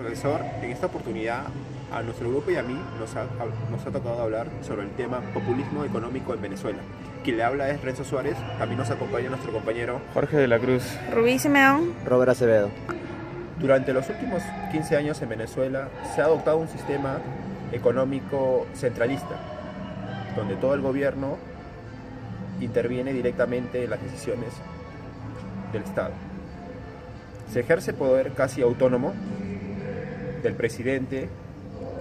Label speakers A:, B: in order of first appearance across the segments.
A: Profesor, en esta oportunidad a nuestro grupo y a mí nos ha tocado hablar sobre el tema populismo económico en Venezuela. Quien le habla es Renzo Suárez, también nos acompaña nuestro compañero
B: Jorge de la Cruz,
C: Rubí Simeón,
D: Robert Acevedo.
A: Durante los últimos 15 años en Venezuela se ha adoptado un sistema económico centralista, donde todo el gobierno interviene directamente en las decisiones del Estado. Se ejerce poder casi autónomo del presidente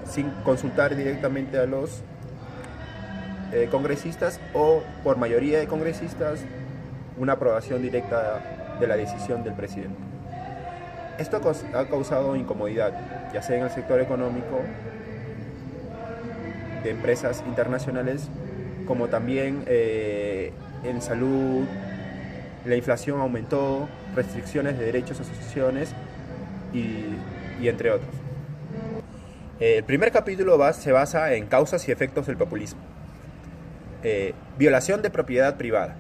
A: sin consultar directamente a los congresistas o por mayoría de congresistas una aprobación directa de la decisión del presidente. Esto ha causado incomodidad, ya sea en el sector económico de empresas internacionales, como también en salud. La inflación aumentó, restricciones de derechos a asociaciones y entre otros. El primer capítulo se basa en causas y efectos del populismo. Violación de propiedad privada.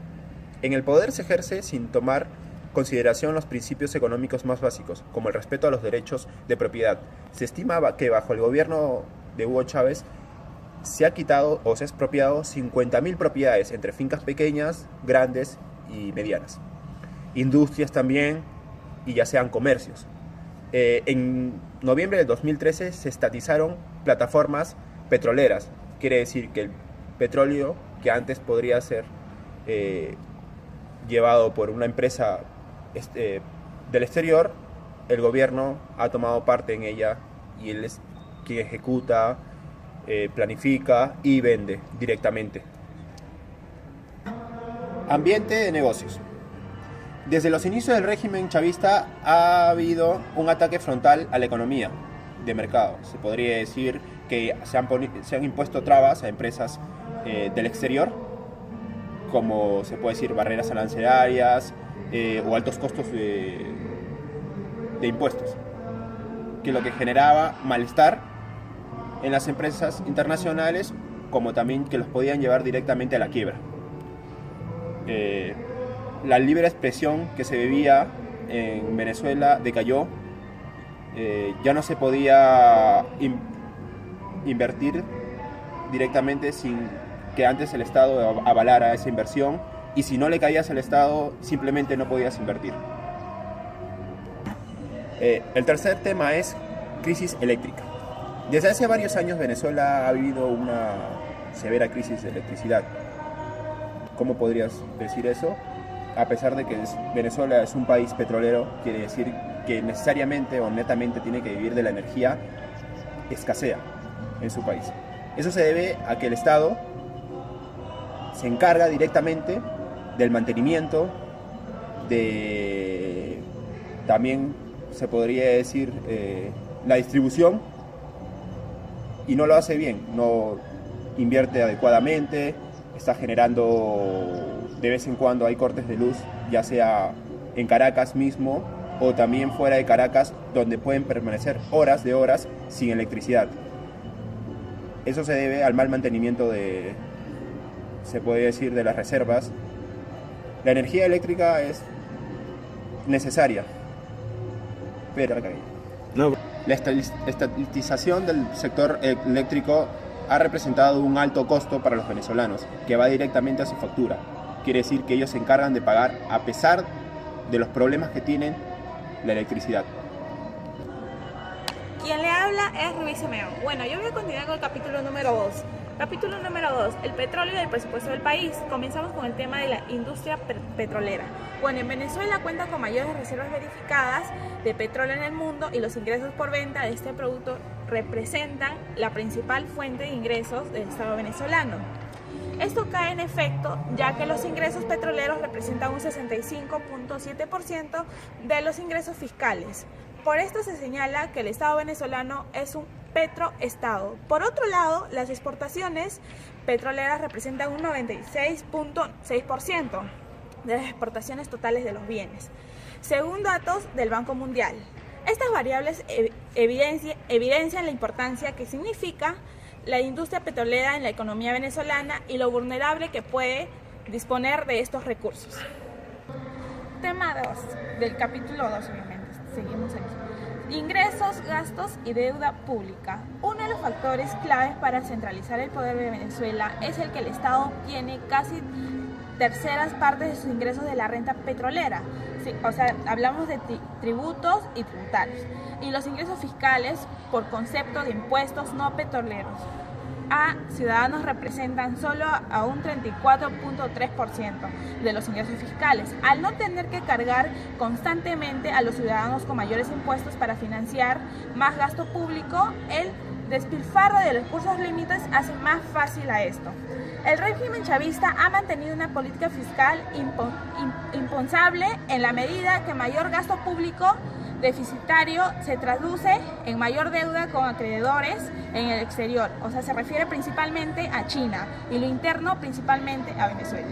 A: En el poder se ejerce sin tomar consideración los principios económicos más básicos, como el respeto a los derechos de propiedad. Se estima que bajo el gobierno de Hugo Chávez se ha quitado o se ha expropiado 50.000 propiedades entre fincas pequeñas, grandes y medianas. Industrias también, y ya sean comercios. En noviembre del 2013 se estatizaron plataformas petroleras. Quiere decir que el petróleo que antes podría ser llevado por una empresa del exterior, el gobierno ha tomado parte en ella y él es quien ejecuta, planifica y vende directamente. Ambiente de negocios. Desde los inicios del régimen chavista ha habido un ataque frontal a la economía de mercado. Se podría decir que se han impuesto trabas a empresas del exterior, como se puede decir barreras arancelarias o altos costos de impuestos, que lo que generaba malestar en las empresas internacionales, como también que los podían llevar directamente a la quiebra. La libre expresión que se vivía en Venezuela decayó. Ya no se podía invertir directamente sin que antes el Estado avalara esa inversión, y si no le caías al Estado simplemente no podías invertir. El tercer tema es crisis eléctrica. Desde hace varios años Venezuela ha vivido una severa crisis de electricidad. ¿Cómo podrías decir eso? A pesar de que Venezuela es un país petrolero, quiere decir que necesariamente o netamente tiene que vivir de la energía, escasea en su país. Eso se debe a que el Estado se encarga directamente del mantenimiento, también se podría decir la distribución, y no lo hace bien, no invierte adecuadamente, está generando, de vez en cuando hay cortes de luz, ya sea en Caracas mismo o también fuera de Caracas, donde pueden permanecer horas de horas sin electricidad. Eso se debe al mal mantenimiento se puede decir, de las reservas. La energía eléctrica es necesaria, pero la estatización del sector eléctrico ha representado un alto costo para los venezolanos, que va directamente a su factura. Quiere decir que ellos se encargan de pagar, a pesar de los problemas que tienen, la electricidad.
C: quien le habla es Rubí Simeón. Bueno, yo voy a continuar con el capítulo número 2. Capítulo número 2, el petróleo y el presupuesto del país. Comenzamos con el tema de la industria petrolera. Bueno, en Venezuela cuenta con mayores reservas verificadas de petróleo en el mundo, y los ingresos por venta de este producto representan la principal fuente de ingresos del Estado venezolano. Esto cae en efecto, ya que los ingresos petroleros representan un 65.7% de los ingresos fiscales. Por esto se señala que el Estado venezolano es un petroestado. Por otro lado, las exportaciones petroleras representan un 96.6% de las exportaciones totales de los bienes, según datos del Banco Mundial. Estas variables evidencian la importancia que significa la industria petrolera en la economía venezolana y lo vulnerable que puede disponer de estos recursos. Tema 2 del capítulo 2, obviamente. Seguimos aquí. Ingresos, gastos y deuda pública. Uno de los factores claves para centralizar el poder de Venezuela es el que el Estado obtiene casi terceras partes de sus ingresos de la renta petrolera. Sí, o sea, hablamos de tributos y tributarios. Y los ingresos fiscales por concepto de impuestos no petroleros a ciudadanos representan solo a un 34.3% de los ingresos fiscales, al no tener que cargar constantemente a los ciudadanos con mayores impuestos para financiar más gasto público. El despilfarro de recursos límites hace más fácil a esto. El régimen chavista ha mantenido una política fiscal imponsable en la medida que mayor gasto público deficitario se traduce en mayor deuda con acreedores en el exterior, o sea, se refiere principalmente a China y lo interno principalmente a Venezuela.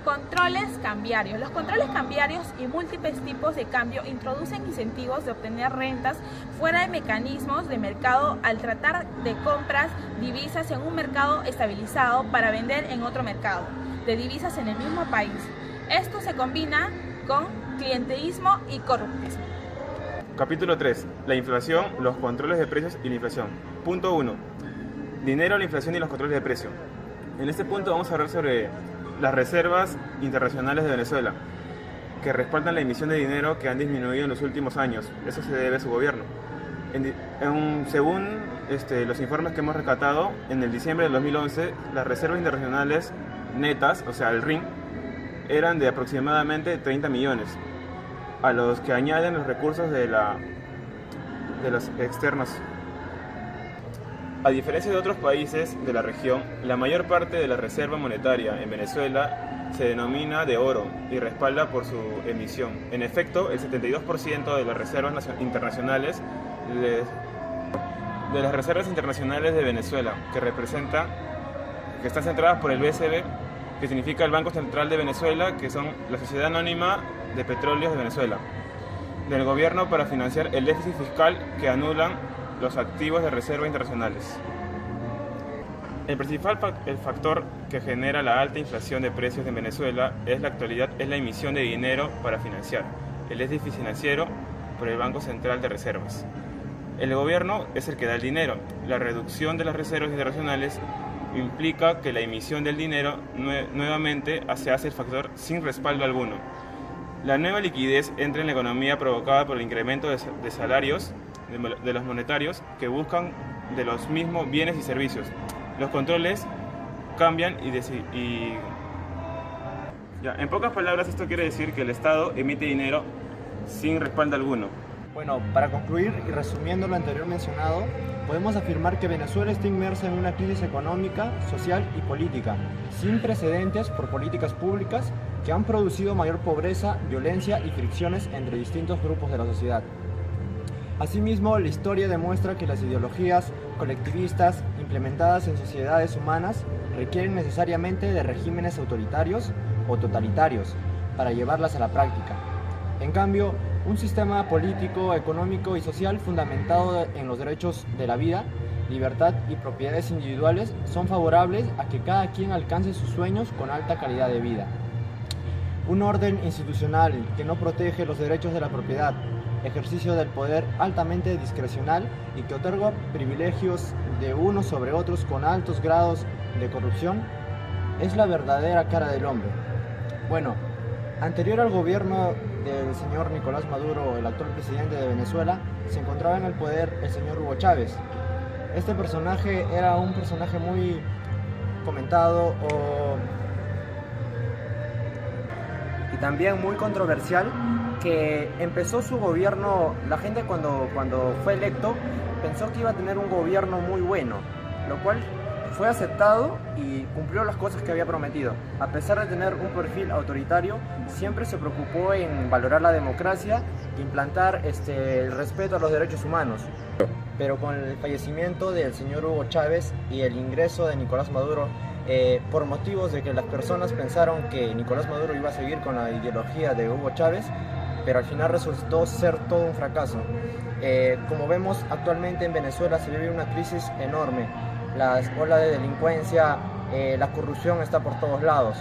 C: Controles cambiarios. Los controles cambiarios y múltiples tipos de cambio introducen incentivos de obtener rentas fuera de mecanismos de mercado al tratar de compras divisas en un mercado estabilizado para vender en otro mercado de divisas en el mismo país. Esto se combina con clientelismo y corruptismo.
B: Capítulo 3. La inflación, los controles de precios y la inflación. Punto 1. Dinero, la inflación y los controles de precio. En este punto vamos a hablar sobre las reservas internacionales de Venezuela, que respaldan la emisión de dinero que han disminuido en los últimos años. Eso se debe a su gobierno. Según los informes que hemos rescatado, en el diciembre del 2011, las reservas internacionales netas, o sea, el RIN, eran de aproximadamente 30 millones. A los que añaden los recursos de los externos. A diferencia de otros países de la región, la mayor parte de la reserva monetaria en Venezuela se denomina de oro y respalda por su emisión. En efecto, el 72% de las reservas internacionales de Venezuela, que están centradas por el BCV, que significa el Banco Central de Venezuela, que son la Sociedad Anónima de Petróleos de Venezuela, del gobierno para financiar el déficit fiscal que anulan los activos de reserva internacionales. El principal factor que genera la alta inflación de precios en Venezuela es la emisión de dinero para financiar el déficit financiero por el Banco Central de Reservas. El gobierno es el que da el dinero. La reducción de las reservas internacionales implica que la emisión del dinero nuevamente se hace el factor sin respaldo alguno. La nueva liquidez entra en la economía provocada por el incremento de salarios de los monetarios que buscan de los mismos bienes y servicios. Los controles cambian en pocas palabras, esto quiere decir que el Estado emite dinero sin respaldo alguno.
D: Bueno, para concluir y resumiendo lo anterior mencionado, podemos afirmar que Venezuela está inmersa en una crisis económica, social y política, sin precedentes por políticas públicas que han producido mayor pobreza, violencia y fricciones entre distintos grupos de la sociedad. Asimismo, la historia demuestra que las ideologías colectivistas implementadas en sociedades humanas requieren necesariamente de regímenes autoritarios o totalitarios para llevarlas a la práctica. En cambio, un sistema político, económico y social fundamentado en los derechos de la vida, libertad y propiedades individuales son favorables a que cada quien alcance sus sueños con alta calidad de vida. Un orden institucional que no protege los derechos de la propiedad, ejercicio del poder altamente discrecional y que otorga privilegios de unos sobre otros con altos grados de corrupción, es la verdadera cara del hombre. Bueno, anterior al gobierno del señor Nicolás Maduro, el actual presidente de Venezuela, se encontraba en el poder el señor Hugo Chávez. Este personaje era un personaje muy comentado y también muy controversial, que empezó su gobierno. La gente cuando fue electo pensó que iba a tener un gobierno muy bueno, lo cual fue aceptado y cumplió las cosas que había prometido. A pesar de tener un perfil autoritario, siempre se preocupó en valorar la democracia e implantar el respeto a los derechos humanos. Pero con el fallecimiento del señor Hugo Chávez y el ingreso de Nicolás Maduro, por motivos de que las personas pensaron que Nicolás Maduro iba a seguir con la ideología de Hugo Chávez, pero al final resultó ser todo un fracaso. Como vemos, actualmente en Venezuela se vive una crisis enorme. La ola de delincuencia, la corrupción está por todos lados.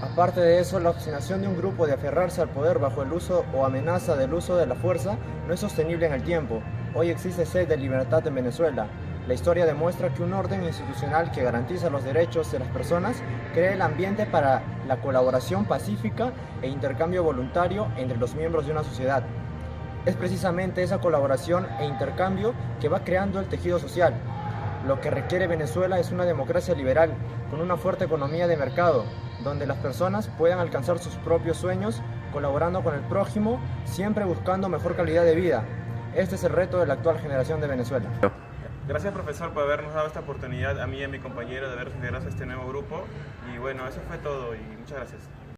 D: Aparte de eso, la obstinación de un grupo de aferrarse al poder bajo el uso o amenaza del uso de la fuerza no es sostenible en el tiempo. Hoy existe sed de libertad en Venezuela. La historia demuestra que un orden institucional que garantiza los derechos de las personas crea el ambiente para la colaboración pacífica e intercambio voluntario entre los miembros de una sociedad. Es precisamente esa colaboración e intercambio que va creando el tejido social. Lo que requiere Venezuela es una democracia liberal, con una fuerte economía de mercado, donde las personas puedan alcanzar sus propios sueños, colaborando con el prójimo, siempre buscando mejor calidad de vida. Este es el reto de la actual generación de Venezuela.
B: Gracias, profesor, por habernos dado esta oportunidad a mí y a mi compañero de haber integrado a este nuevo grupo. Y bueno, eso fue todo y muchas gracias.